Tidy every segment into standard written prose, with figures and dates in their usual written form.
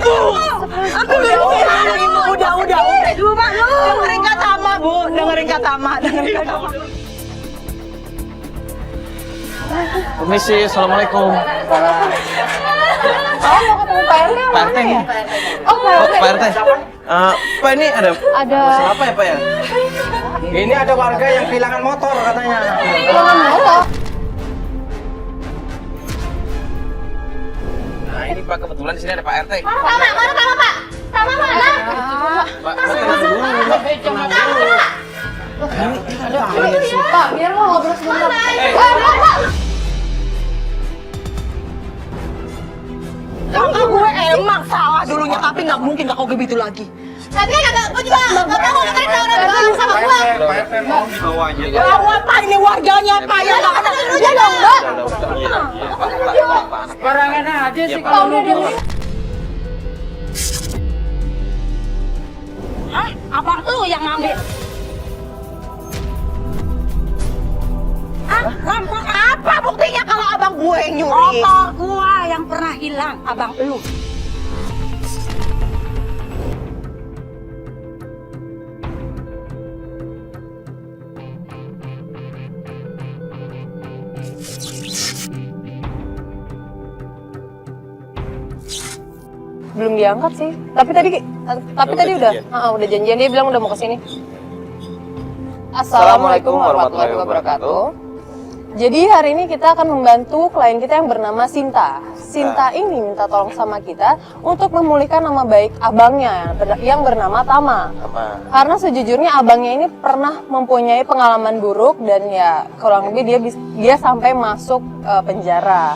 Ibu! Aku bilang Ibu, udah. Ibu, Pak, dengerin kata Ama, Bu. Dengerin kata Ama. Permisi, assalamualaikum. Oh, mau ketemu Pak RT? Pak RT nih. Oh, Pak RT. Pak ini ada masalah apa ya Pak ya? Ini ada warga yang kehilangan motor katanya. Nah ini Pak, kebetulan di sini ada Pak RT. Mana Pak? Sama mana? Pak, tenang dulu. Tenang dulu. Pak, biar lo ngobrol sebentar. Gue emang salah dulunya, tapi nggak mungkin gak kau gitu lagi. Tapi kan gue juga nggak mau dengerin orang sama gue. Pak RT mau dibawa aja. Bawa Pak, ini warganya Pak ya. Udah dong, Mbak. Barangan aja sih Pak, udah deh. Hah? Abang lu yang ngambil? Rampok apa buktinya kalau abang gue yang nyuri? Motor gue yang pernah hilang, abang lu. Belum diangkat sih. Tapi tadi udah janjian, dia bilang udah mau kesini. Assalamualaikum warahmatullahi wabarakatuh. Jadi hari ini kita akan membantu klien kita yang bernama Sinta. Sinta ini minta tolong sama kita untuk memulihkan nama baik abangnya yang bernama Tama. Karena sejujurnya abangnya ini pernah mempunyai pengalaman buruk dan ya kurang lebih dia sampai masuk penjara.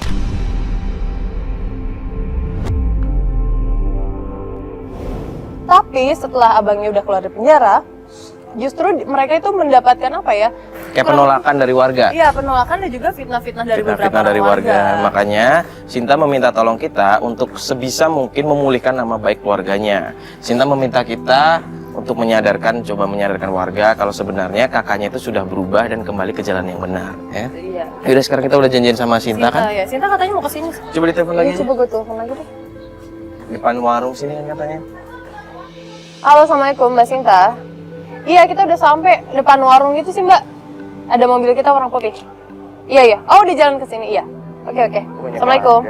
Tapi setelah abangnya udah keluar dari penjara, justru mereka itu mendapatkan apa ya? Kayak penolakan dari warga. Iya, penolakan dan juga fitnah-fitnah dari beberapa Fitnah dari warga. warga. Makanya Sinta meminta tolong kita untuk sebisa mungkin memulihkan nama baik keluarganya. Sinta meminta kita untuk coba menyadarkan warga kalau sebenarnya kakaknya itu sudah berubah dan kembali ke jalan yang benar. Ya. Iya. Yaudah sekarang kita udah janjian sama Sinta kan? Ya. Sinta katanya mau kesini. Coba ditelepon lagi. Coba gue telepon lagi deh. Depan warung sini kan katanya. Halo, assalamualaikum Mbak Sinta. Iya, kita udah sampai depan warung gitu sih Mbak. Ada mobil kita warna putih. Iya. Oh, di jalan ke sini. Iya. Oke. Assalamualaikum.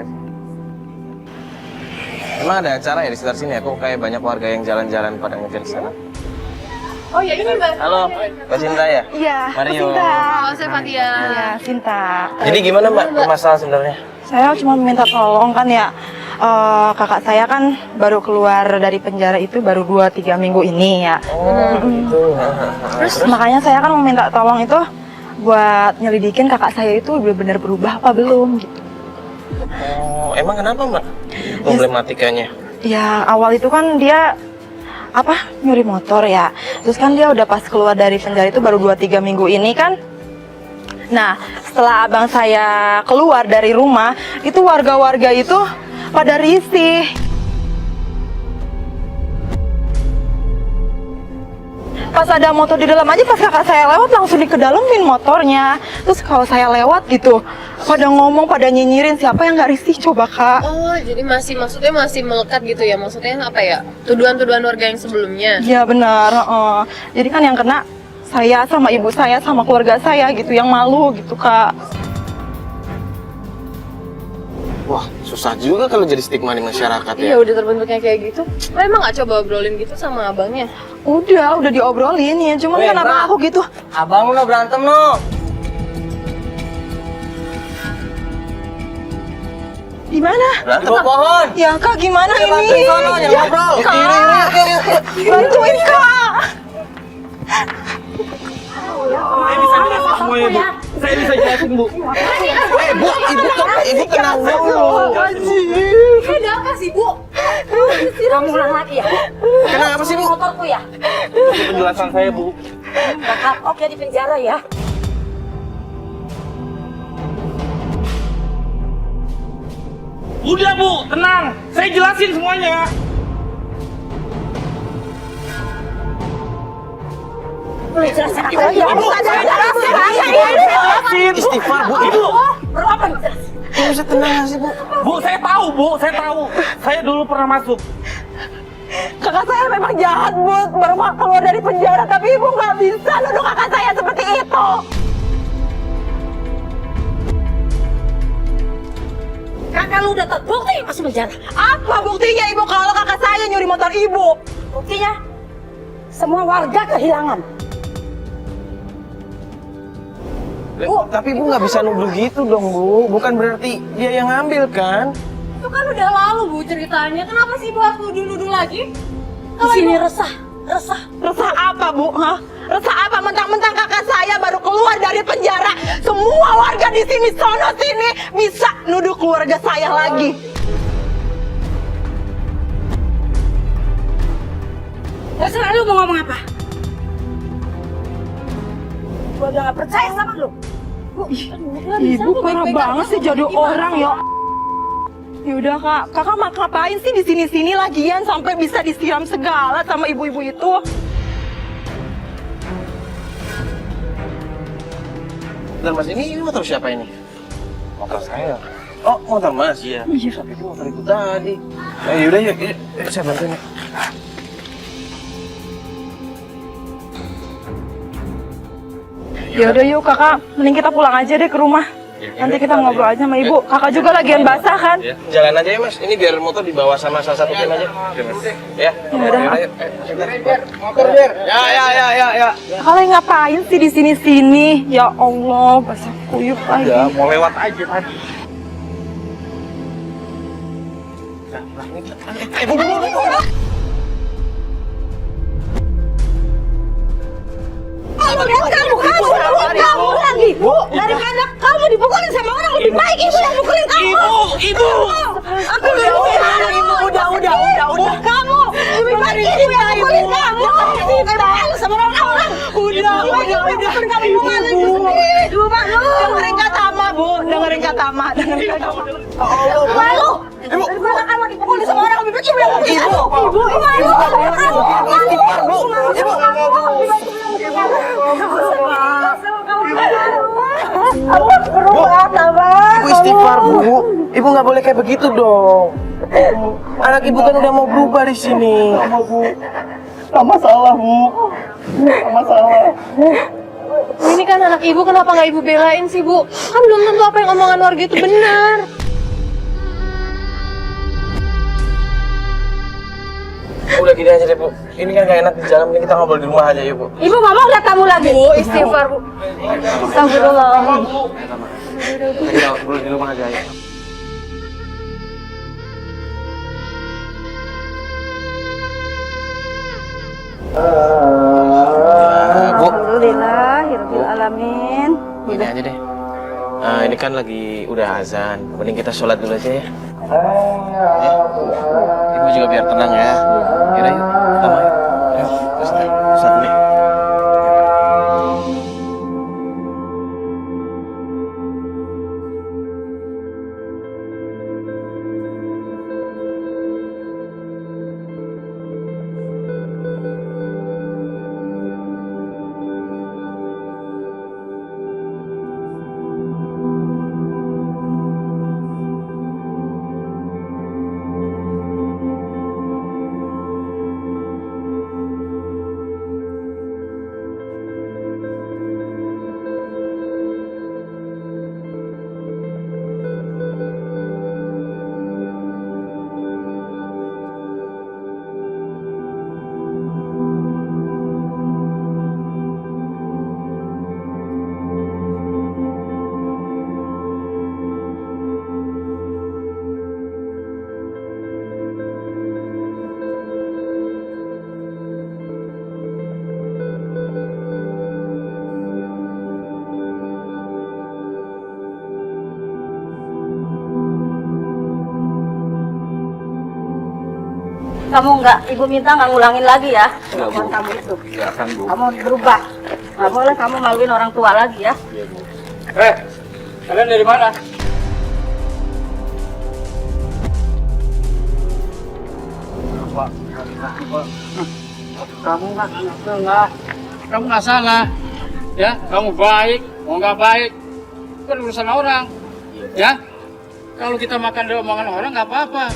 Emang ada acara ya di sekitar sini? Aku kayak banyak warga yang jalan-jalan pada ngejar ke sana. Oh iya, ini Mbak. Halo, Mbak Sinta ya? Iya. Mario. Halo, saya Fatia. Iya, Sinta. Jadi gimana Mbak permasalahan sebenarnya? Saya cuma minta tolong kan ya. Kakak saya kan baru keluar dari penjara itu baru 2-3 minggu ini ya. Oh, gitu. Terus makanya saya kan mau minta tolong itu buat nyelidikin kakak saya itu benar-benar berubah apa belum gitu. Oh, emang kenapa Mbak? Problematikanya? Ya awal itu kan dia nyuri motor ya. Terus kan dia udah pas keluar dari penjara itu baru 2-3 minggu ini kan. Nah setelah abang saya keluar dari rumah itu warga-warga itu pada risih. Pas ada motor di dalam aja, pas kakak saya lewat langsung dikedalamin motornya. Terus kalau saya lewat gitu, pada ngomong, pada nyinyirin, siapa yang nggak risih coba Kak? Oh, jadi maksudnya masih melekat gitu ya? Maksudnya apa ya? Tuduhan-tuduhan warga yang sebelumnya? Iya benar. Jadi kan yang kena saya sama ibu saya sama keluarga saya gitu, yang malu gitu Kak. Wah, susah juga kalau jadi stigma di masyarakat Iya, ya. udah terbentuknya kayak gitu. Lo emang gak coba obrolin gitu sama abangnya? Udah diobrolin ya, cuman kan abang aku gitu. Abang lu berantem no. Di mana? Berantem Di pohon. Ya Kak, gimana ini? Jangan ngobrol. Bantuin Kak. Saya bisa jelasin semuanya Bu. Saya bisa jelasin Bu. Bu, ibu tenang dulu. Ini ada apa sih, Bu? Kamu ulang lagi ya? Kenapa sih Bu? Motorku ya? Itu penjelasan saya Bu. Gak kapok ya di penjara ya? Udah Bu, tenang. Saya jelasin semuanya. Istighfar Bu, Ibu. Ibu bisa tenang sih Bu. Bu, saya tahu Bu, saya tahu. Saya dulu pernah masuk. Kakak saya memang jahat, Bu. Baru mau keluar dari penjara, tapi Ibu nggak bisa nuduh kakak saya seperti itu. Kakak lu udah terbukti masuk penjara. Apa buktinya, Ibu, kalau kakak saya nyuri motor Ibu? Buktinya semua warga kehilangan. Tapi Bu nggak bisa nuduh gitu dong, Bu. Bukan berarti dia yang ngambil kan? Itu kan udah lalu Bu ceritanya. Kenapa sih Bu harus nuduh-nuduh lagi? Di sini resah. Resah apa, Bu? Hah? Resah apa? Mentang-mentang kakak saya baru keluar dari penjara, semua warga di sini sono sini bisa nuduh keluarga saya lagi. Terserah lu mau ngomong apa? Gua udah gak percaya sama lu. Ibu parah banget sih jadi orang ya. Yaudah Kak, kakak ngapain sih di sini-sini lagian sampai bisa disiram segala sama ibu-ibu itu? Bentar Mas, ini motor siapa ini? Motor saya. Oh, motor Mas? Iya. Tapi itu motor ibu tadi. Yaudah yuk, saya bantuin ya. Yaudah yuk kakak, mending kita pulang aja deh ke rumah. Nanti kita ngobrol aja sama ibu. Kakak juga lagian basah kan? Ya, jalan aja ya Mas. Ini biar motor dibawa sama salah satu tim aja. Ya. Yaudah. Motor biar. Ya. Kalian ngapain sih di sini-sini? Ya Allah, basah kuyup lagi. Ya, mau lewat aja tadi. Kamu lagi. Daripada kamu dipukulin sama orang, lebih baik ibu yang pukulin kamu. Ibu. Aku udah. Kamu lebih baik ibu yang pukulin kamu. Kamu sama orang. Udah. Kamu mana itu sendiri? Ibu malu. Dengerin kata ama, Bu. Dengerin kata ama. Malu. Daripada kamu dipukulin sama orang, lebih baik ibu yang pukulin kamu. Ibu malu. Ibu istighfar, Bu. Ibu nggak boleh kayak begitu dong. Anak ibu kan udah mau berubah di sini. Sama salah, Bu. Sama salah. Ini kan anak ibu, kenapa nggak ibu belain sih Bu? Kan belum tentu apa yang omongan warga itu benar. Udah gini aja deh, Bu. Ini kan gak enak di jalan, mending kita ngobrol di rumah aja yuk, Bu. Ibu ngomong lihat kamu lagi. Bu, istighfar Bu. Astagfirullah. Kita ngobrol di rumah aja ya. Bu. Alhamdulillah, hirbil alamin. Gini aja deh. Ini kan lagi udah azan. Mending kita sholat dulu aja ya. Ibu juga biar tenang ya. Yaudah yuk, pertama yuk. Ayo, Ustaz nih. Kamu ibu minta nggak ngulangin lagi ya. Kelakuan kamu itu. Kamu berubah. Nggak boleh kamu maluin orang tua lagi ya. Kalian dari mana? Kamu nggak salah, ya. Kamu baik, mau nggak baik, kan urusan orang, ya. Kalau kita makan dari omongan orang nggak apa-apa.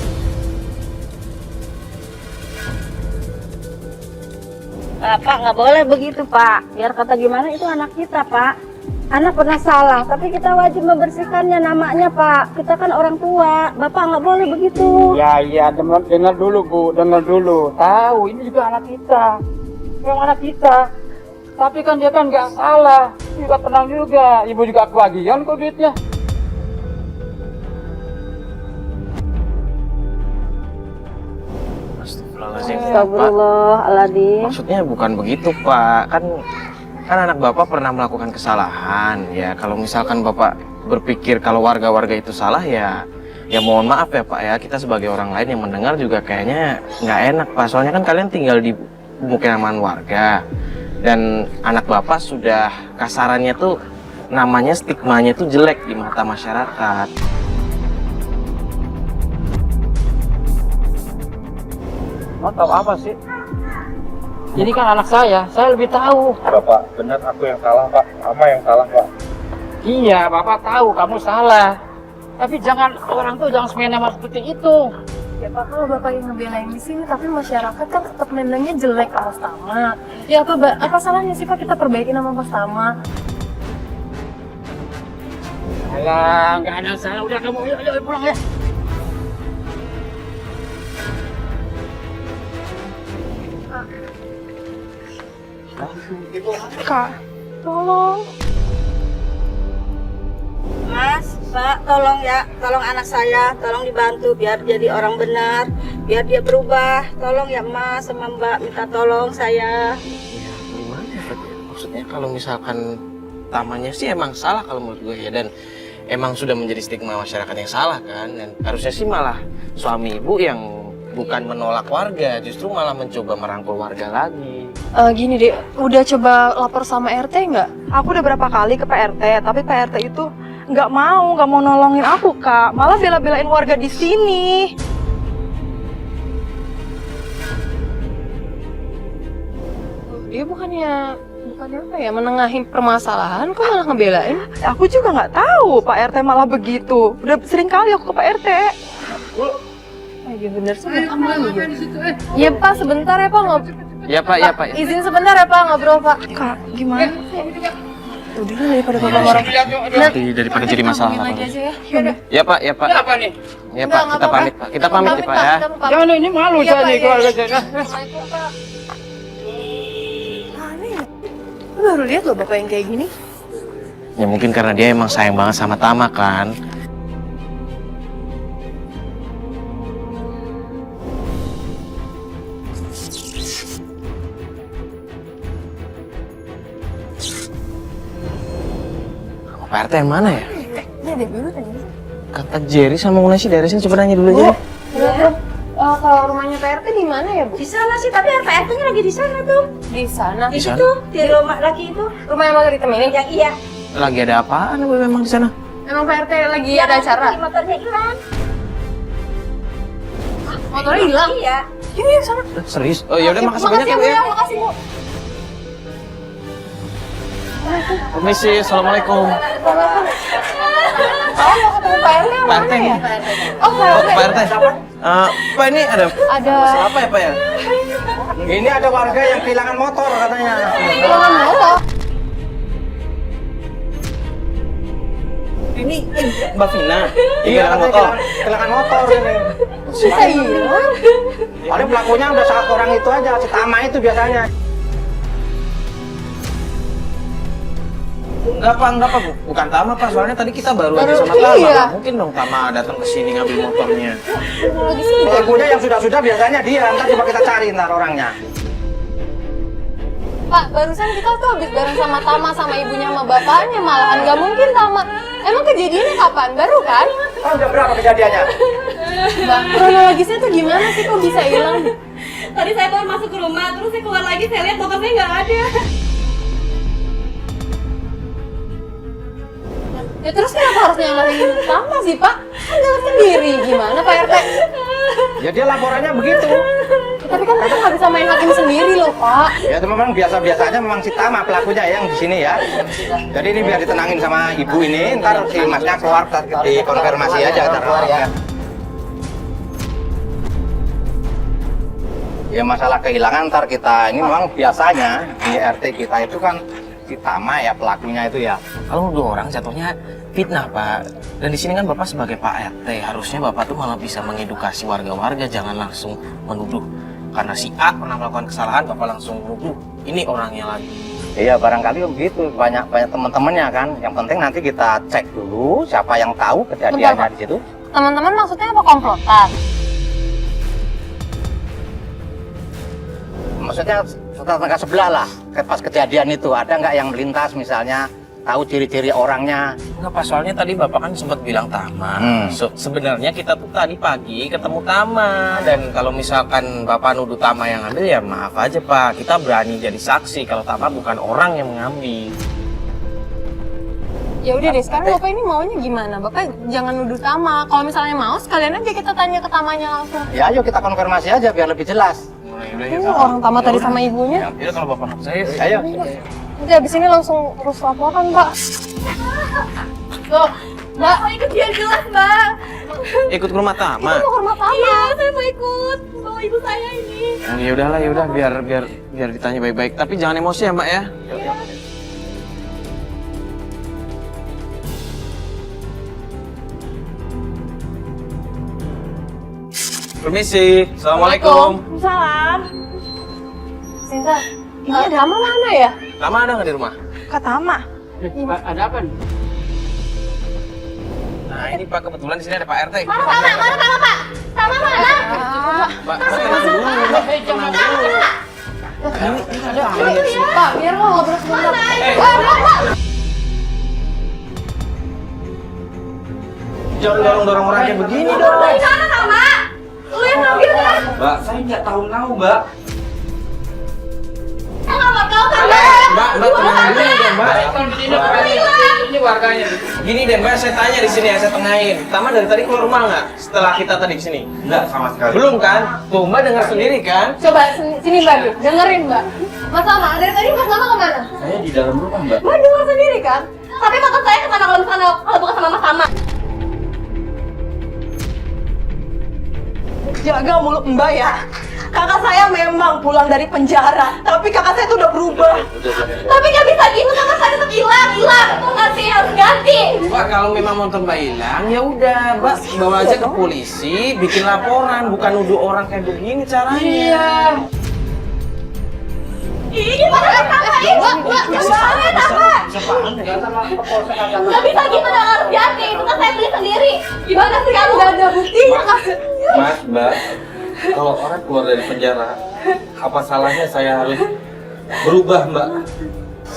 Pak, nggak boleh begitu, Pak. Biar kata gimana itu anak kita, Pak. Anak pernah salah, tapi kita wajib membersihkannya namanya, Pak. Kita kan orang tua. Bapak nggak boleh begitu. Ya, dengar dulu Bu, dengar dulu. Tahu ini juga anak kita, memang anak kita. Tapi kan dia kan nggak salah, juga tenang juga. Ibu juga kebagian kok duitnya. Astagfirullahaladzim, Pak. Astagfirullahaladzim. Maksudnya bukan begitu, Pak. Kan anak Bapak pernah melakukan kesalahan. Ya, kalau misalkan Bapak berpikir kalau warga-warga itu salah, ya mohon maaf ya, Pak ya. Kita sebagai orang lain yang mendengar juga kayaknya nggak enak, Pak. Soalnya kan kalian tinggal di pemukiman warga. Dan anak Bapak sudah kasarannya tuh namanya, stigmanya tuh jelek di mata masyarakat. Mau tahu apa sih? Jadi kan anak saya lebih tahu. Bapak, benar aku yang salah, Pak. Mama yang salah, Pak. Iya, Bapak tahu kamu salah. Tapi orang tuh jangan semena-mena seperti itu. Ya Pak, kalau Bapak yang ngebelain di sini, tapi masyarakat kan tetap memandangnya jelek ke Mas Tama. Ya apa salahnya sih Pak kita perbaiki nama Mas Tama? Alah, nggak ada salah. Udah kamu, yuk pulang ya. Kak, tolong. Mas, Pak, tolong ya, tolong anak saya, tolong dibantu biar jadi orang benar, biar dia berubah. Tolong ya Mas sama Mbak, minta tolong saya. Ya, gimana ya, Pak? Maksudnya kalau misalkan Tamanya sih emang salah kalau menurut gue ya, dan emang sudah menjadi stigma masyarakat yang salah kan, dan harusnya sih malah suami ibu yang bukan menolak warga, justru malah mencoba merangkul warga lagi. Gini deh, udah coba lapor sama RT nggak? Aku udah berapa kali ke Pak RT, tapi Pak RT itu nggak mau nolongin aku, Kak. Malah bela-belain warga di sini. Dia bukannya apa ya, menengahin permasalahan, kok malah ngebelain? Aku juga nggak tahu Pak RT malah begitu. Udah sering kali aku ke Pak RT. Iya bener sih, kamu lagi. Iya Pak, sebentar ya Pak Ya Pak, ya Pak. izin sebentar ya Pak ngobrol Pak. Kak, gimana? Udah lah, daripada Bapak marah. Daripada jadi masalah Ngomongin apa? lagi aja ya. Yaudah. Ya Pak, ya Pak. Ini apa nih? Ya Pak, kita pamit Pak. Kita pamit ya Pak ya. Jangan, ini malu Iya, saya Pak, nih iya. keluarga saya. Assalamualaikum Pak. Aneh ya? Lu baru lihat loh Bapak yang kayak gini. Ya mungkin karena dia emang sayang banget sama Tama kan. Pak RT yang mana ya? Ini deh dulu tanya. Kata Jerry sama Munasi dari sini, coba nanya dulu aja. Kalau rumahnya Pak RT di mana ya Bu? Di sana sih, tapi Pak RT-nya lagi di sana tuh. Di sana. Di sana? situ, di rumah lagi itu. Rumah yang Margarita ini? Yang iya. Lagi ada apaan Bu memang di sana? Emang Pak RT lagi ada acara? Motornya hilang. Motornya hilang? Iya. Iya, sana. Serius? Oh ya udah, makasih banyak ya Bu ya. Makasih Bu. Permisi, assalamualaikum. Oh, mau ketemu Pak RT? Pak RT nih. Oh, Pak Oh, RT. Pak RT. Pak ini ada Ada apa ya Pak ya? Ini ada warga yang kehilangan motor katanya. ruangan motor. Ini Mbak Vina. Iya, katanya kehilangan motor ini. Bisa hilang. Paling pelakunya udah satu orang itu aja, si Tama itu biasanya. Enggak Pak, Bu. Bukan Tama Pak, soalnya tadi kita baru aja sama Iya. Tama. Nggak mungkin dong Tama datang ke sini ngambil motornya. Pelakunya yang sudah-sudah biasanya dia, ntar coba kita cari ntar orangnya. Pak, barusan kita tuh habis bareng sama Tama sama ibunya sama bapaknya, malahan nggak mungkin Tama. Emang kejadiannya kapan? Baru kan? Oh, udah berapa kejadiannya? Bang, kronologisnya tuh gimana sih kok bisa hilang? Tadi saya baru masuk ke rumah, terus saya keluar lagi, saya lihat motornya nggak ada. Ya terus kenapa harus nyalahin Tama sih Pak? Kan jalan sendiri, gimana Pak RT? Ya dia laporannya begitu. Tapi kan kita nggak bisa main hakim sendiri loh Pak. Ya itu memang biasa-biasanya memang si Tama pelakunya yang di sini ya. Jadi ini biar ditenangin sama ibu ini, ntar si masnya keluar, ntar dikonfirmasi aja ntar keluar ya. Ya masalah kehilangan ntar kita ini memang biasanya di RT kita itu kan si Tama ya pelakunya itu ya. Kalau nuduh orang jatuhnya fitnah, Pak. Dan di sini kan Bapak sebagai Pak RT, harusnya Bapak tuh malah bisa mengedukasi warga-warga, jangan langsung menuduh. Karena si A pernah melakukan kesalahan, Bapak langsung menuduh. Ini orangnya lagi. Iya barangkali begitu, banyak teman-temannya kan. Yang penting nanti kita cek dulu siapa yang tahu kejadiannya di situ. Teman-teman maksudnya apa, komplotan? Maksudnya tetangga sebelah lah, pas kejadian itu ada nggak yang melintas misalnya, tahu ciri-ciri orangnya. Enggak, Pak, soalnya tadi Bapak kan sempat bilang Tama. Sebenarnya kita tuh tadi pagi ketemu Tama. Dan kalau misalkan Bapak nuduh Tama yang ngambil, ya maaf aja, Pak. Kita berani jadi saksi kalau Tama bukan orang yang mengambil. Ya udah deh, sekarang Bapak ini maunya gimana? Bapak jangan nuduh Tama. Kalau misalnya mau, sekalian aja kita tanya ke Tamanya langsung. Ya ayo kita konfirmasi aja biar lebih jelas. Orang Tama tadi sama ibunya. Ya kalau Bapak saya, Ayo. Nanti abis ini langsung terus laporan, Mbak. Loh, Mbak. Mau ikut biar jelas, Mbak. ikut ke rumah Tama. Itu hormat Tama. Iya, saya mau ikut. Bawa ibu saya ini. Ya udahlah, ya udah biar ditanya baik-baik. Tapi jangan emosi ya, Mbak ya. Permisi. Assalamualaikum. Salam. Sinta, ini Tama mana ya? Tama ada nggak di rumah? Kak Tama. Ada apa nih? Nah ini Pak, kebetulan di sini ada Pak RT. Mana Tama, Pak? Tama mana? Mbak, tenang dulu, Mbak. Tenang dulu. Pak, biar lo ngobrol sebentar. Jangan dorong-dorong orang kayak begini dong. Mana Tama? Lu yang ngambil kan? Mbak, saya nggak tahu-tahu, Mbak. Nggak tahu kan? Mbak, tenang dulu dong, Mbak. Ini warganya. Gini deh, Mbak, saya tanya di sini ya, saya tengahin. Tama dari tadi keluar rumah nggak? Setelah kita tadi kesini? Enggak sama sekali. Belum kan? Tuh, Mbak dengar sendiri kan? Coba sini Mbak, dengerin Mbak. Mas Tama, dari tadi Mas Tama kemana? Saya di dalam rumah, Mbak. Mbak denger sendiri kan? Tapi maksud saya kemana kalau bukan sama Mas Tama? Jaga mulut Mbak ya. Kakak saya memang pulang dari penjara, tapi kakak saya itu udah berubah. Tapi nggak bisa gitu, kakak saya tetap hilang. Tuh nggak sih, harus ganti. Mbak, kalau memang motor Mbak hilang, ya udah, Mbak bawa aja ke polisi, bikin laporan, bukan nuduh orang kayak begini caranya. Iya. Ih, gimana kan Tama ini? Gimana Tama? Nggak bisa gitu, udah harus ganti. Itu kan saya beli sendiri. Gimana sih kamu? Nggak ada buktinya kasih. Mas, Mbak, kalau orang keluar dari penjara, apa salahnya saya harus berubah, Mbak?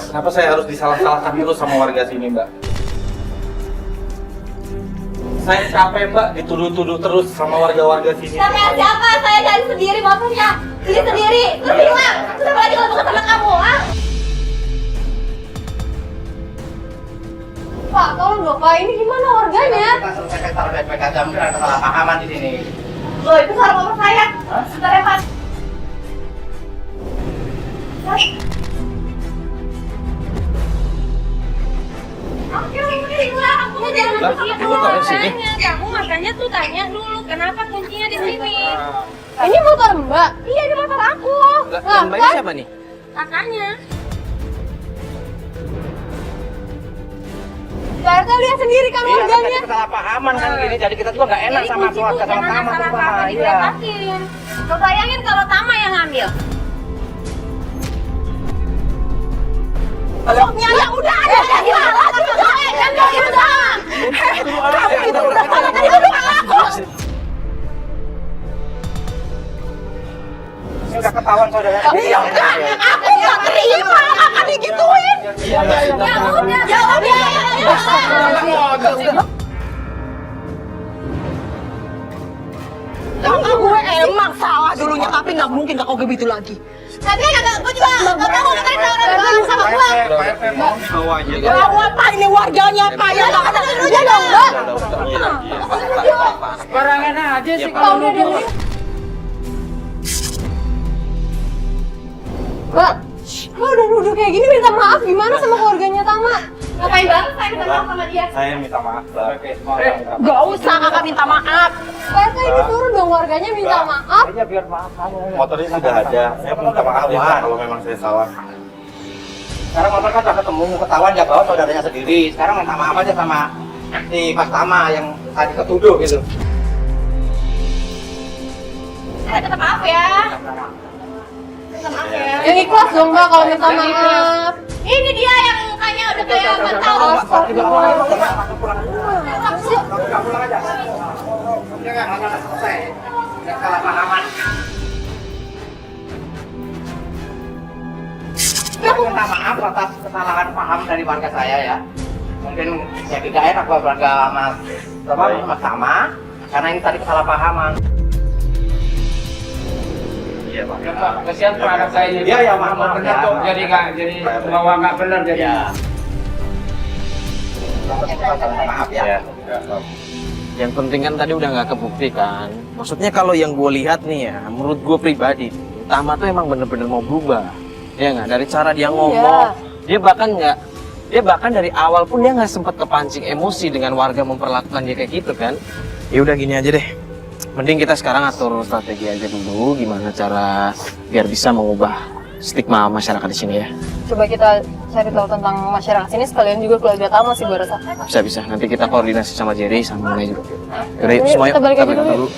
Kenapa saya harus disalah-salahkan terus sama warga sini, Mbak? Saya capek, Mbak, dituduh-tuduh terus sama warga-warga sini. Sama siapa? Saya cari sendiri motornya. Beli sendiri. Terus hilang. Terus apa lagi kalau bukan sama kamu, ah? Pak, tolong dong Pak, ini gimana warganya? Kita selesaikan secara baik-baik aja, mungkin ada kesalahpahaman di sini. Loh, itu suara motor saya. Sebentar ya, Pak. Lah, ibu kok di sini? Kamu makanya tuh tanya dulu kenapa kuncinya di sini. Ini motor Mbak. Iya, ini motor aku. Lah, Mbak ini siapa nih? Kakaknya. Pak RT lihat sendiri kan Iya, kan warganya. tadi kesalahpahaman kan gini, jadi kita juga nggak enak Jadi sama kunci keluarga itu sama jangan Tama salah terutama. papa Iya. diberesin. Lo bayangin kalau Tama yang ngambil. Peluknya ya udah ada di malah kan udah itu udah salah tadi itu aku. Ini udah ketahuan saudara. Iya udah, aku nggak terima kakak digituin. Iya, Ya udah. Gue emang salah dulunya, tapi nggak mungkin gak kau begitu lagi. Tapi gue juga nggak mau ngomongin orang sama gue. Mohon dibawa aja. Bawa apa ini warganya apa ya? Nggak ada dulunya dong, Mbak. Barangan aja sih Pak, kalau udah nuduh. dengerin. Mbak, lo udah nuduh kayak gini minta maaf gimana sama keluarganya Tama? Ngapain ngapain banget saya minta maaf sama dia? Saya minta maaf, Mbak. Gak usah kakak minta maaf. Pak RT ini suruh dong warganya minta maaf. Motornya sudah ada. Saya minta maaf ya Pak, kalau memang saya salah. Sekarang motor kan udah ketemu, ketahuan dia bawa saudaranya sendiri. Sekarang minta maaf aja sama si Mas Tama yang tadi ketuduh gitu. Saya minta maaf ya. Yang ikhlas dong Mbak kalau minta maaf. Ini dia yang mukanya udah kayak mental. Pulang aja. Dia nggak selesai. Nggak salah pahaman. Saya minta maaf atas kesalahan paham dari warga saya ya. Mungkin ya tidak enak buat warga Mas Tama karena ini tadi kesalahpahaman. Iya Pak. Kasihan tuh anak saya ini. Iya, ya, maaf, maaf, benar ya. tuh. Jadi bawa nggak benar jadi. Ya. Maaf ya. Ya. Yang penting kan tadi udah nggak kebukti kan. Maksudnya kalau yang gue lihat nih ya, menurut gue pribadi, Tama tuh emang bener-bener mau berubah. Ya nggak, dari cara dia ngomong, dia bahkan dari awal pun dia nggak sempat kepancing emosi dengan warga memperlakukan dia kayak gitu kan. Ya udah gini aja deh, mending kita sekarang atur strategi aja dulu, gimana cara biar bisa mengubah stigma masyarakat di sini ya. Coba kita cari tahu tentang masyarakat sini sekalian juga keluarga Tama sih gue rasa. Bisa, nanti kita koordinasi sama Jerry sama Nuna juga. Yaudah, yuk, Yuk, semuanya kita balik aja dulu.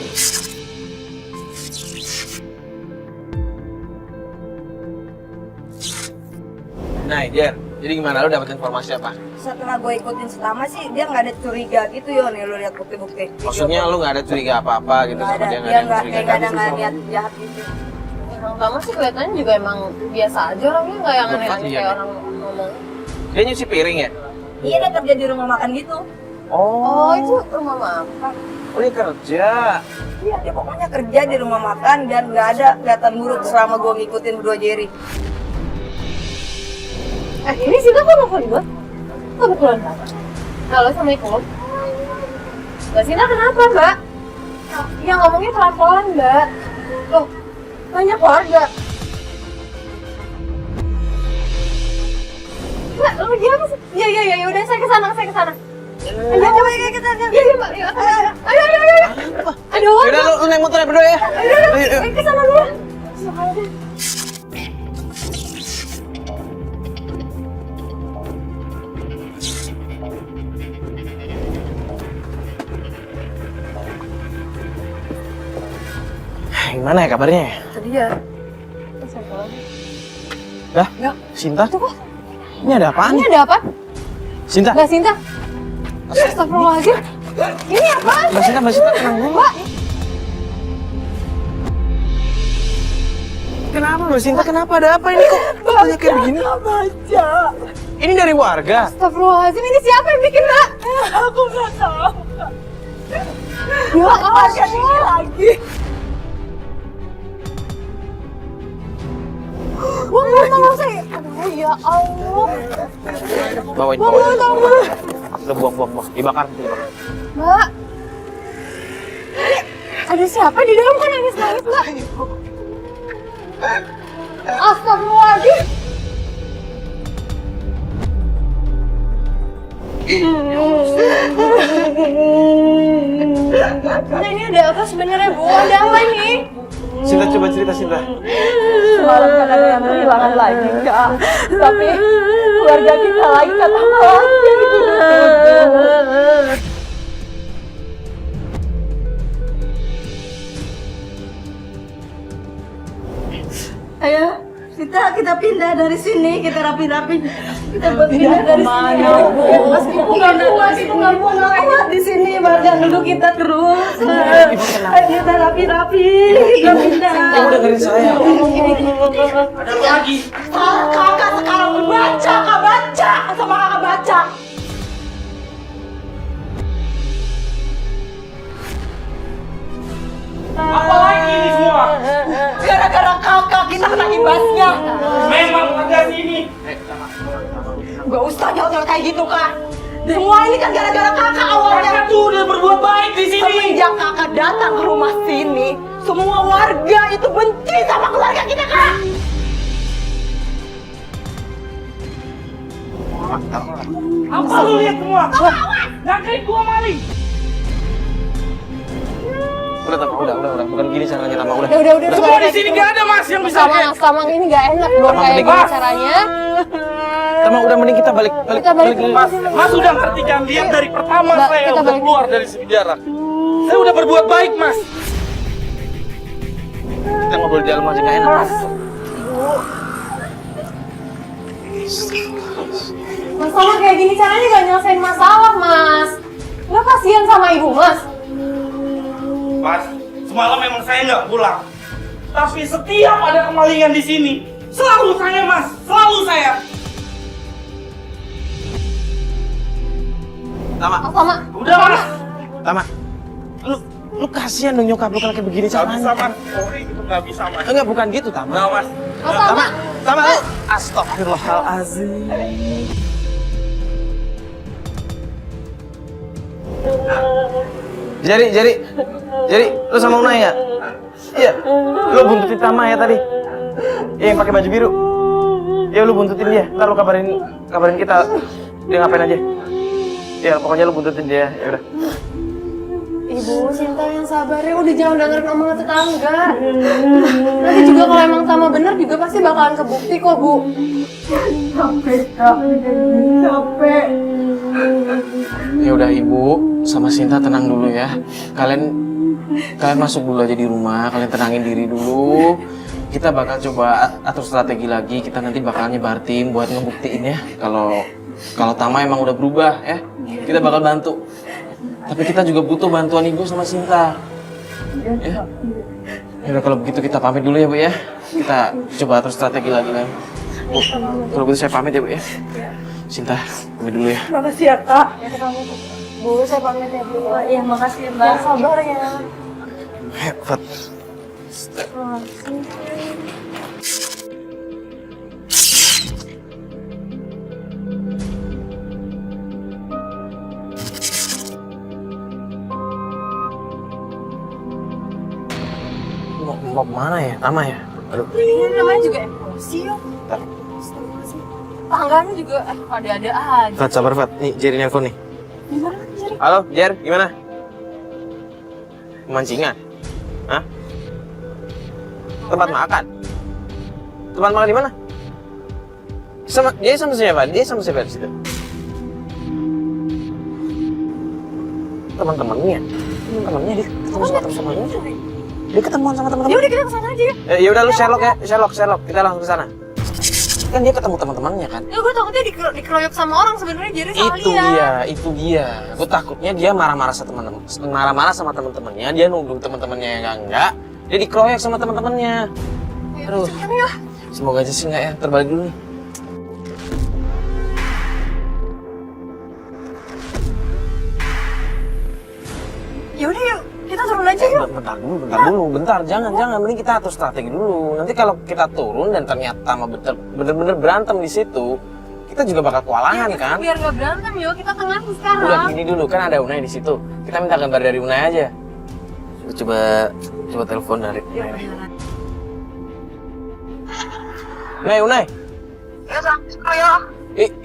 Nah, Jer, jadi gimana lu dapat informasi apa? Setelah gue ikutin Tama sih, dia nggak ada curiga gitu yo nih, lu lihat bukti-bukti. Maksudnya lu nggak ada curiga apa-apa gitu Nggak sama ada, dia, dia nggak mencurigakan? kayak nggak ada niat jahat gitu. Bang Tama sih kelihatannya juga emang biasa aja orangnya, nggak yang Lepas aneh-aneh dia. kayak orang ngomong. Dia nyuci piring ya? Iya, dia kerja di rumah makan gitu. Oh, itu rumah makan. Oh, dia kerja. Iya, dia pokoknya kerja di rumah makan dan nggak ada kelihatan buruk selama gue ngikutin berdua Jerry. Ini Sinta kok nelfon gue? Kebetulan. Halo, Assalamualaikum. Mbak Sinta kenapa, Mbak? Ya ngomongnya pelan-pelan, Mbak. Loh, banyak warga. Mbak, lu gimana sih? Iya, udah saya kesana. Ayo, coba kita. Iya, Mbak. Ayo. Aduh, Yaudah, lu naik motornya berdua ya? ayo kesana dulu. Gimana ya kabarnya? Tadi ya. Dah? Sinta? Ini ada apaan? Ini ada apa? Sinta? Mbak Sinta. Astagfirullahaladzim. Ini apa? Mbak Sinta, tenang dulu. Mbak. Kenapa Mbak Sinta? Kenapa? Ada apa ini kok? Tanya kayak begini? Baca. Ini dari warga? Astagfirullahaladzim, ini siapa yang bikin, Mbak? Aku nggak tahu. Ya Allah. Lagi. Buang saya. Aduh, ya Allah. Bawain. Udah buang. Dibakar. Mbak. Ada siapa di dalam kan nangis-nangis, Mbak? Astagfirullahaladzim. Nah, ini ada apa sebenarnya, Bu? Ada apa ini? Sinta, coba cerita Sinta. Semalam kan ada yang kehilangan lagi, Kak. Tapi keluarga kita lagi kata lagi. Ayo, kita pindah dari sini, kita rapi-rapi. Kita pindah dari sini. Meskipun nggak kuat di sini, warga duduk kita terus. Ayo kita rapi-rapi, kita pindah. Kamu dengerin saya. Ada lagi. Kakak sekarang baca, Kak baca, sama kakak baca. Apa lagi ini semua? Gara-gara kakak kita kena imbasnya. Memang ada sini. Gak usah nyodol kayak gitu, Kak. Semua ini kan gara-gara kakak awalnya. Kakak tuh udah berbuat baik di sini. Semenjak kakak datang ke rumah sini, semua warga itu benci sama keluarga kita, Kak. Apa lu lihat semua? Jagain gua maling. Udah Tama, udah. Bukan gini caranya Tama, udah. Udah. Semua di sini nggak ada mas yang bisa. Sama ini nggak enak dong kayak gini caranya. Tama, udah mending kita balik. Kita balik Mas udah ngerti kan? Lihat dari pertama Mbak, saya kita udah balik. keluar dari penjara. Saya udah berbuat baik mas. Kita ngobrol di dalam aja nggak enak. Masalah kayak gini caranya nggak nyelesain masalah mas. Nggak kasihan sama ibu mas. Mas, semalam memang saya nggak pulang. Tapi setiap ada kemalingan di sini, selalu saya mas, selalu saya. Tama, Sama. Udah mas. Tama. Lu kasihan dong nyokap lu kalau kayak begini Nggak bisa caranya. mas, sorry itu nggak bisa mas. Enggak, bukan gitu Tama. Nggak mas. Sama. Tama, lu astagfirullahalazim. Jadi, lu sama Unai ya? Iya, lu buntutin Tama ya tadi. Iya, yang pakai baju biru. Iya, lu buntutin dia. Ntar lu kabarin kita dia ngapain aja. Iya, pokoknya lu buntutin dia. Ya udah. Ibu, Sinta yang sabar ya. Udah jangan dengerin omongan tetangga. Nanti juga kalau emang Tama bener juga pasti bakalan kebukti kok, Bu. Capek. Ya udah Ibu sama Sinta tenang dulu ya. Kalian masuk dulu aja di rumah, kalian tenangin diri dulu. Kita bakal coba atur strategi lagi. Kita nanti bakal nyebar tim buat ngebuktiin ya kalau Tama emang udah berubah ya. Kita bakal bantu. Tapi kita juga butuh bantuan Ibu sama Sinta. Ya. Ya udah kalau begitu kita pamit dulu ya Bu ya. Kita coba atur strategi lagi kan. Bu, kalau begitu saya pamit ya Bu ya. Sinta, pamit dulu ya. Makasih ya kak. Bu, saya pamit ya, Bu. Iya makasih mbak. Sabar ya. Hebat. Mau kemana ya? Tama ya? Aduh. Ini namanya juga emosi yuk. Bentar. Tangganya juga ada-ada aja. Fat, sabar Fat. Nih, Jerry nelfon nih. Gimana, Jerry? Halo, Jer, gimana? Pemancingan? Hah? Tempat makan? Tempat makan di mana? Dia sama siapa? Dia sama siapa di situ? Teman-temannya. Teman-temannya dia ketemu sama teman-temannya. Dia ketemuan sama teman-teman. Ya udah kita kesana aja ya. Ya udah lu Sherlock ya, Sherlock. Kita langsung ke sana. Kan dia ketemu teman-temannya kan? Ya gue takutnya dikeroyok sama orang sebenarnya Jerry salah lihat. Itu dia. Gue takutnya dia marah-marah sama teman-temannya, dia nuduh teman-temannya yang enggak, dia dikeroyok sama teman-temannya. Aduh. Ya. Semoga aja sih enggak ya, terbalik dulu nih. Ya udah yuk, kita turun aja yuk. Bentar, jangan, mending kita atur strategi dulu. Nanti kalau kita turun dan ternyata sama bener-bener berantem di situ, kita juga bakal kewalahan kan? Biar nggak berantem yuk, kita tengah sekarang. Udah gini dulu, kan ada Unai di situ. Kita minta gambar dari Unai aja. Coba telepon dari Unai. Unai. Ya bang, ayo.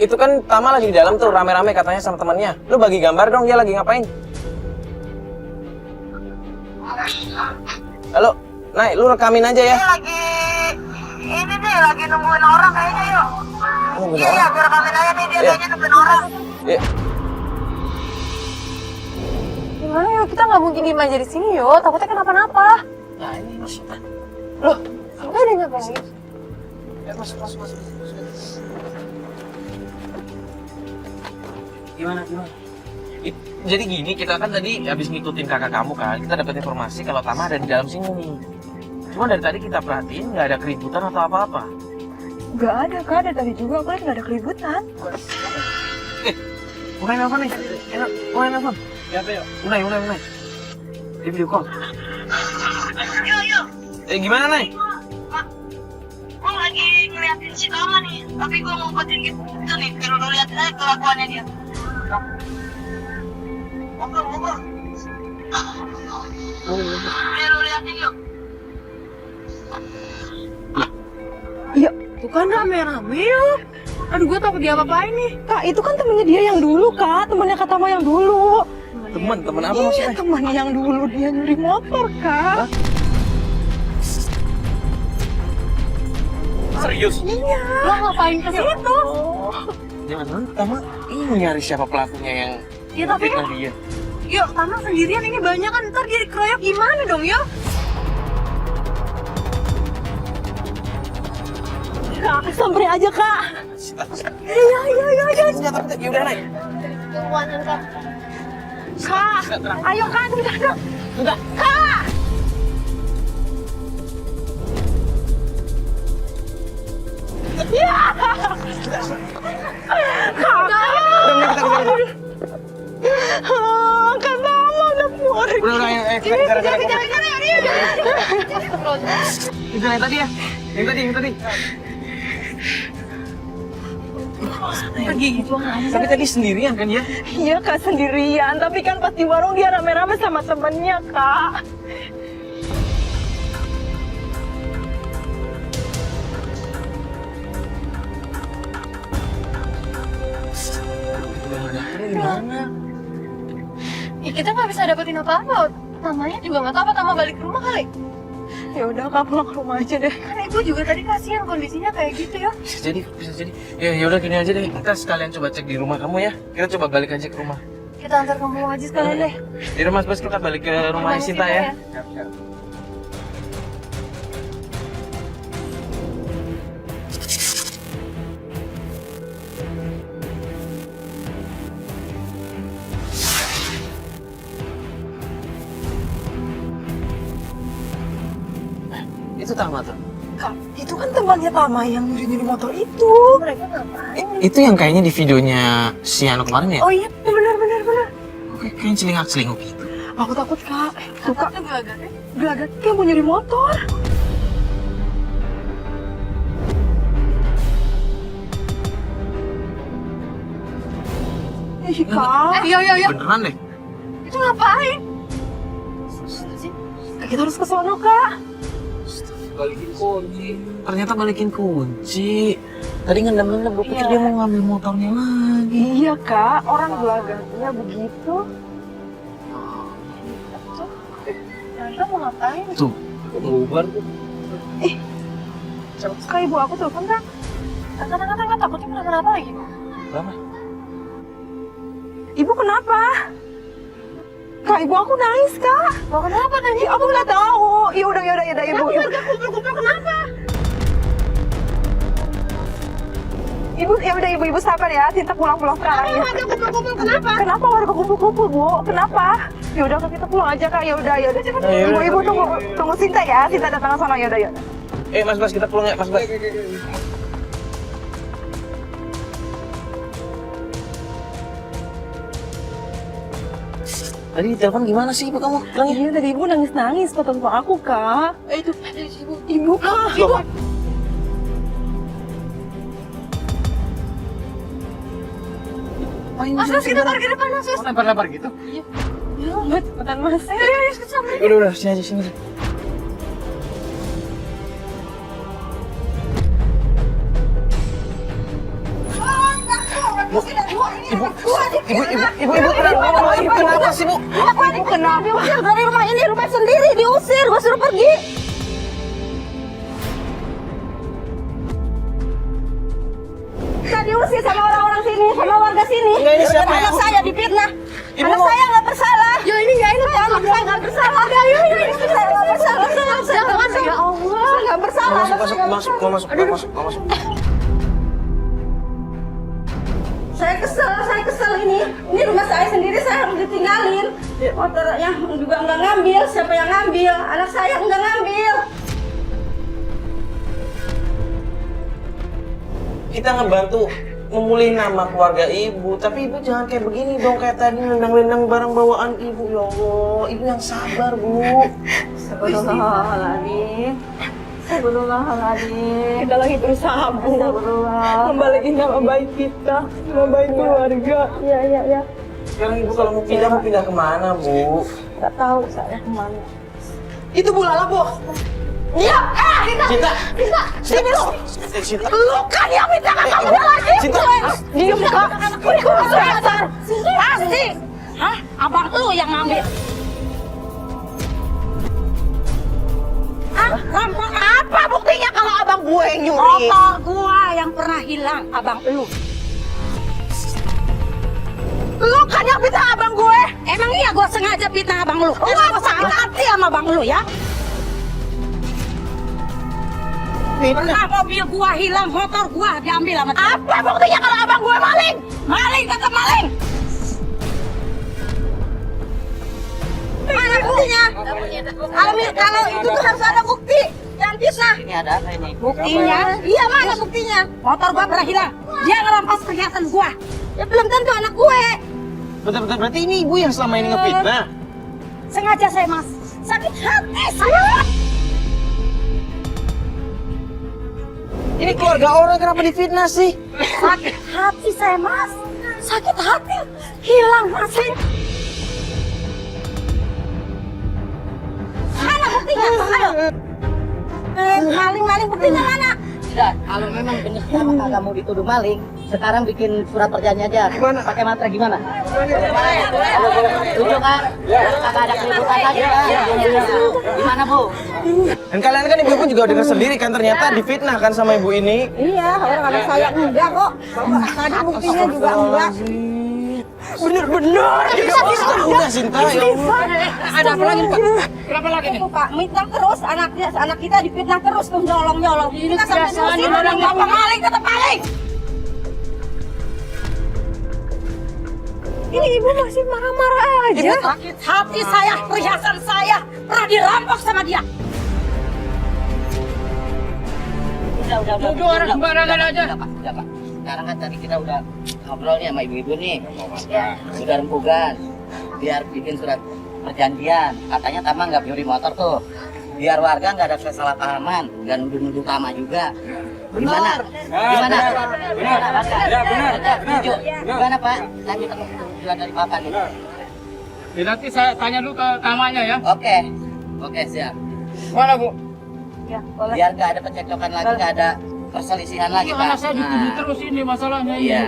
Itu kan Tama lagi di dalam tuh rame-rame katanya sama temannya. Lu bagi gambar dong, dia lagi ngapain? Halo, Nay, lu rekamin aja ya. Lagi nungguin orang kayaknya yuk. Iya, biar rekamin aja nih dia kayaknya nungguin orang. Iya. Gimana yuk, kita nggak mungkin diem aja di sini yuk, takutnya kenapa-napa. Nah, ini maksudnya. Loh, udah ngapain? Ya, masuk. Gimana? Jadi gini, kita kan tadi habis ngikutin kakak kamu kan, kita dapat informasi kalau Tama ada di dalam sini nih. Cuma dari tadi kita perhatiin nggak ada keributan atau apa-apa. Nggak ada kak, dari tadi juga aku lihat nggak ada keributan. Unai nelfon nih, Unai nelfon. Siapa ya? Unai. Dia video call. Yuk. Gimana Nay? Gue lagi ngeliatin si Tama nih, tapi gue mau buatin gitu nih, biar lu liatin aja kelakuannya dia. Ngobrol. Biar lu liatin yuk. Iya, tuh kan rame-rame yuk. Aduh, gue takut dia apa-apain nih. Kak, itu kan temennya dia yang dulu, Kak. Temennya Kak Tama yang dulu. Temen apa Iya, maksudnya? temannya yang dulu dia nyuri motor, Kak. Serius? Iya. Lo ngapain ke situ? Jangan Tama ini nyari siapa pelakunya yang Ya tapi fitnah kan, dia. yuk Tama sendirian ini banyak kan, ntar dia dikeroyok gimana dong, yuk? Kak, samperin aja, Kak. Iya. Ya udah naik. Kak, ayo Kak, udah. Kak. Ya. Kak Tama udah pergi. Udah ayo kejar. Itu yang tadi ya. Yang tadi. Pergi gitu. Tapi tadi sendirian kan ya? Iya Kak, sendirian. Tapi kan pas di warung dia rame-rame sama temennya, Kak. Ya, kita nggak bisa dapetin apa-apa. Tamanya juga nggak tahu apa Tama balik ke rumah kali. Ya udah Kak, pulang ke rumah aja deh. Kan ibu juga tadi kasihan kondisinya kayak gitu ya. Bisa jadi. Ya udah gini aja deh. Kita sekalian coba cek di rumah kamu ya. Kita coba balik aja ke rumah. Kita antar kamu aja sekalian deh. Di rumah Mas kita balik ke rumah Sinta ya. Itu Tama tuh. Kak, itu kan temannya Tama yang nyuri motor itu. Mereka ngapain? Itu yang kayaknya di videonya si Anu kemarin ya? Oh iya, benar. Oke, kayaknya celingak-celinguk gitu. Aku takut Kak. Tuh Kak, Tuh gelagatnya. gelagat kayak mau nyuri motor. Ih Kak, Iya. Beneran deh. Itu ngapain? kita harus ke sono Kak. Balikin kunci. Ternyata balikin kunci. Tadi ngendam-ngendam, gue pikir dia mau ngambil motornya lagi. Iya Kak, orang gelagatnya begitu. Tante mau ngapain? Tuh, Bubar tuh. Kak, ibu aku telepon Kak. Kata-kata takutnya kenapa-napa lagi. berapa? Ibu kenapa? Kak, ibu aku nangis Kak. Mau kenapa nanya? Aku nggak tahu. Ya udah ibu. Kumpul-kumpul kenapa? Ibu, ya udah ibu sabar ya. Sinta pulang sekarang ya. Warga kumpul-kumpul kenapa? Kenapa warga kumpul-kumpul Bu? Kenapa? Ya udah kita pulang aja Kak. Ya udah cepat. Ibu tunggu Sinta ya. Sinta datang ke sana ya udah. Mas Bas, kita pulang ya, Mas Bas. Tadi telepon gimana sih ibu kamu? Bilangnya. Iya tadi ibu nangis pas telepon aku Kak. Itu Ibu Kak. Loh, Mas, kita parkir depan, Mas. lempar-lempar gitu? Ya, cepetan Mas. Ayo, kita sampai. Udah, sini aja, sini. Ibu, kenapa sih, Bu? Ibu kenapa? Diusir dari rumah ini, rumah sendiri diusir, gue suruh pergi. Kita diusir sama orang-orang sini, sama warga sini. Enggak, ini siapa Anak ya? saya dipitnah. Ibu Anak mau- saya nggak bersalah. Yo, ini nggak enak ya. Anak saya nggak bersalah. Saya nggak bersalah. Jangan, ya Allah. Saya nggak bersalah. Masuk. Saya kesel ini. Ini rumah saya sendiri, saya harus ditinggalin. Motornya juga nggak ngambil. Siapa yang ngambil? Anak saya nggak ngambil. Kita ngebantu memulih nama keluarga ibu, tapi ibu jangan kayak begini dong, kayak tadi nendang-nendang barang bawaan ibu. Ya Allah, ibu yang sabar, Bu. Astagfirullahaladzim. Astagfirullahaladzim. Kita lagi berusaha Bu. Astagfirullah. Kembaliin nama baik kita, nama baik keluarga. Iya. Sekarang ibu kalau mau pindah kemana, Bu? Nggak tahu saya kemana. Itu Bu Lala Bu. Diam! Sinta! Sini lu! Sinta! Lu kan yang minta kakak gue lagi! Sinta! Diam kak! Kurang ajar! Pasti. Hah? Abang lu yang ngambil. Rampok Apa buktinya kalau abang gue yang nyuri? motor gua yang pernah hilang, abang lu. Lu kan yang minta abang gue! Emang iya gua sengaja fitnah abang lu? Emang gua sakit hati sama abang lu ya? Pernah mobil gua hilang, motor gua diambil sama dia. Apa buktinya kalau abang gue maling? Maling tetap maling. Mana buktinya? Kalau itu tuh harus ada bukti yang fitnah. Ini ada apa ini? Buktinya? Iya mana buktinya? Motor gua pernah hilang. Dia ngerampas perhiasan gua. Ya belum tentu anak gue. Bentar, berarti ini ibu yang selama ini ngefitnah? Sengaja saya mas. Sakit hati saya. Ini keluarga orang kenapa difitnah sih? Sakit hati saya mas. Sakit hati. Hilang masih. Mana buktinya? Ayo. Maling-maling buktinya mana? Tidak, kalau memang benar kagak mau dituduh maling, sekarang bikin surat perjanjian aja. Gimana? Pakai mantra gimana? Tunjuk kan? Kagak ada keributan lagi kan? Gimana Bu? Dan kalian kan ibu-ibu juga dengar sendiri kan ternyata difitnah kan sama ibu ini. Iya, orang anak saya enggak kok. Tadi buktinya juga enggak. Bener-bener. Udah Sinta ya Allah. Ada apa lagi Pak? Kenapa lagi nih? Pak, fitnah terus anak kita difitnah terus tuh nyolong-nyolong. Kita sampai sini orang bapak maling tetap maling. Ini ibu masih marah-marah aja. Ibu sakit hati saya, perhiasan saya pernah dirampok sama dia. Udah. Tujuh orang sembarangan aja. Udah Pak. Sekarang kan tadi kita udah ngobrol nih sama ibu-ibu nih. Udah rembugan. Biar bikin surat perjanjian. Katanya Tama nggak nyuri motor tuh. Biar warga nggak ada kesalahpahaman, nggak nuduh-nuduh Tama juga. Gimana? Gimana? Benar. Ya benar. Setuju. Gimana Pak? Nanti ketemu surat dari Bapak nih. Nanti saya tanya dulu ke Tamanya ya. Oke siap. Mana Bu? Biar nggak ada percekcokan lagi, nggak ada perselisihan lagi Ini Pak. anak saya dituduh terus ini masalahnya ini. Iya.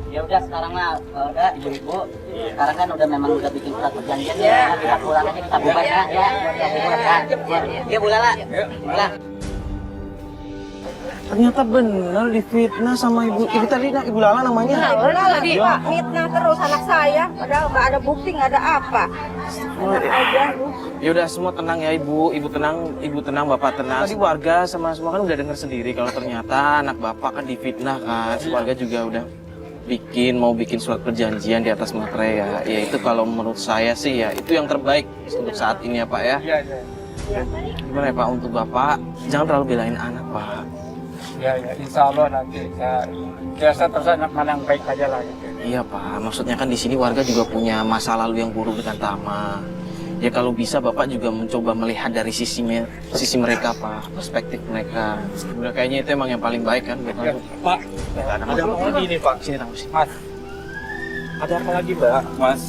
Ya udah sekarang mah udah ibu-ibu. Sekarang kan udah memang udah bikin surat perjanjian ya. Kita pulang aja kita bubar ya. Ya Bu Lala. Pulang. Ternyata bener difitnah sama ibu. Ibu tadi ibu Lala namanya. Benar lagi Pak, fitnah terus anak saya. Padahal nggak ada bukti, nggak ada apa. Ya udah semua tenang ya ibu tenang, bapak tenang. Tadi warga sama semua kan udah dengar sendiri kalau ternyata anak bapak kan difitnah kan. Warga juga udah mau bikin surat perjanjian di atas materai ya. Ya itu kalau menurut saya sih ya itu yang terbaik untuk saat ini ya Pak ya. Iya. Gimana ya Pak untuk bapak jangan terlalu belain anak Pak. Ya, insya Allah nanti saya terus anak mana yang baik aja lah gitu. Iya Pak, maksudnya kan di sini warga juga punya masa lalu yang buruk dengan Tama. Ya kalau bisa Bapak juga mencoba melihat dari sisi mereka Pak, perspektif mereka. Udah kayaknya itu emang yang paling baik kan buat Ya, aku. Pak, Ada apa lagi nih Pak? Sini tangguh sini. Mas, Ada apa lagi Mbak? Mas?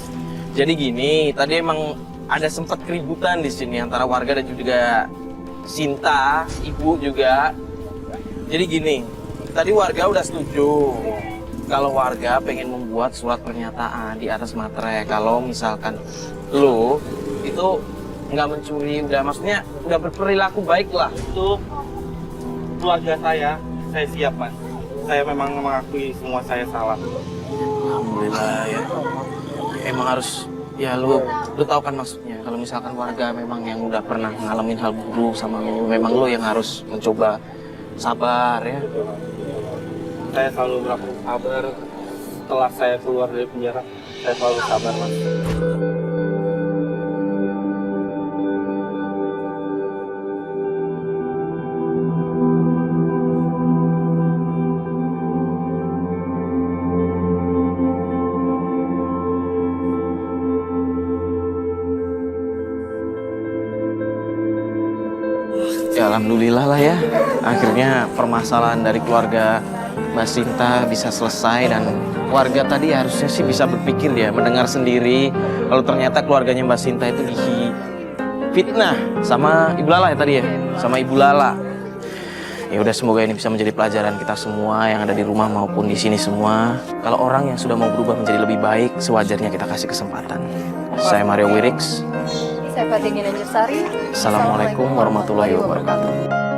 Jadi gini, tadi emang ada sempat keributan di sini antara warga dan juga Sinta, ibu juga. Jadi gini, tadi warga udah setuju kalau warga pengen membuat surat pernyataan di atas materai kalau misalkan lo itu nggak mencuri, maksudnya udah berperilaku baik lah. Untuk keluarga saya siap Mas. Saya memang mengakui semua saya salah. Alhamdulillah ya. Emang harus ya lu tahu kan maksudnya kalau misalkan warga memang yang udah pernah ngalamin hal buruk sama lu, memang lu yang harus mencoba sabar ya. Saya selalu berlaku sabar. Setelah saya keluar dari penjara, saya selalu sabar Mas. Ya alhamdulillah lah ya. Akhirnya permasalahan dari keluarga Mbak Sinta bisa selesai dan warga tadi harusnya sih bisa berpikir ya, mendengar sendiri kalau ternyata keluarganya Mbak Sinta itu difitnah sama Ibu Lala ya tadi ya, sama Ibu Lala. Ya udah, semoga ini bisa menjadi pelajaran kita semua yang ada di rumah maupun di sini semua. Kalau orang yang sudah mau berubah menjadi lebih baik, sewajarnya kita kasih kesempatan. Saya Mario Wirix. Saya Fatin Ginanjar Sari. Assalamualaikum warahmatullahi wabarakatuh.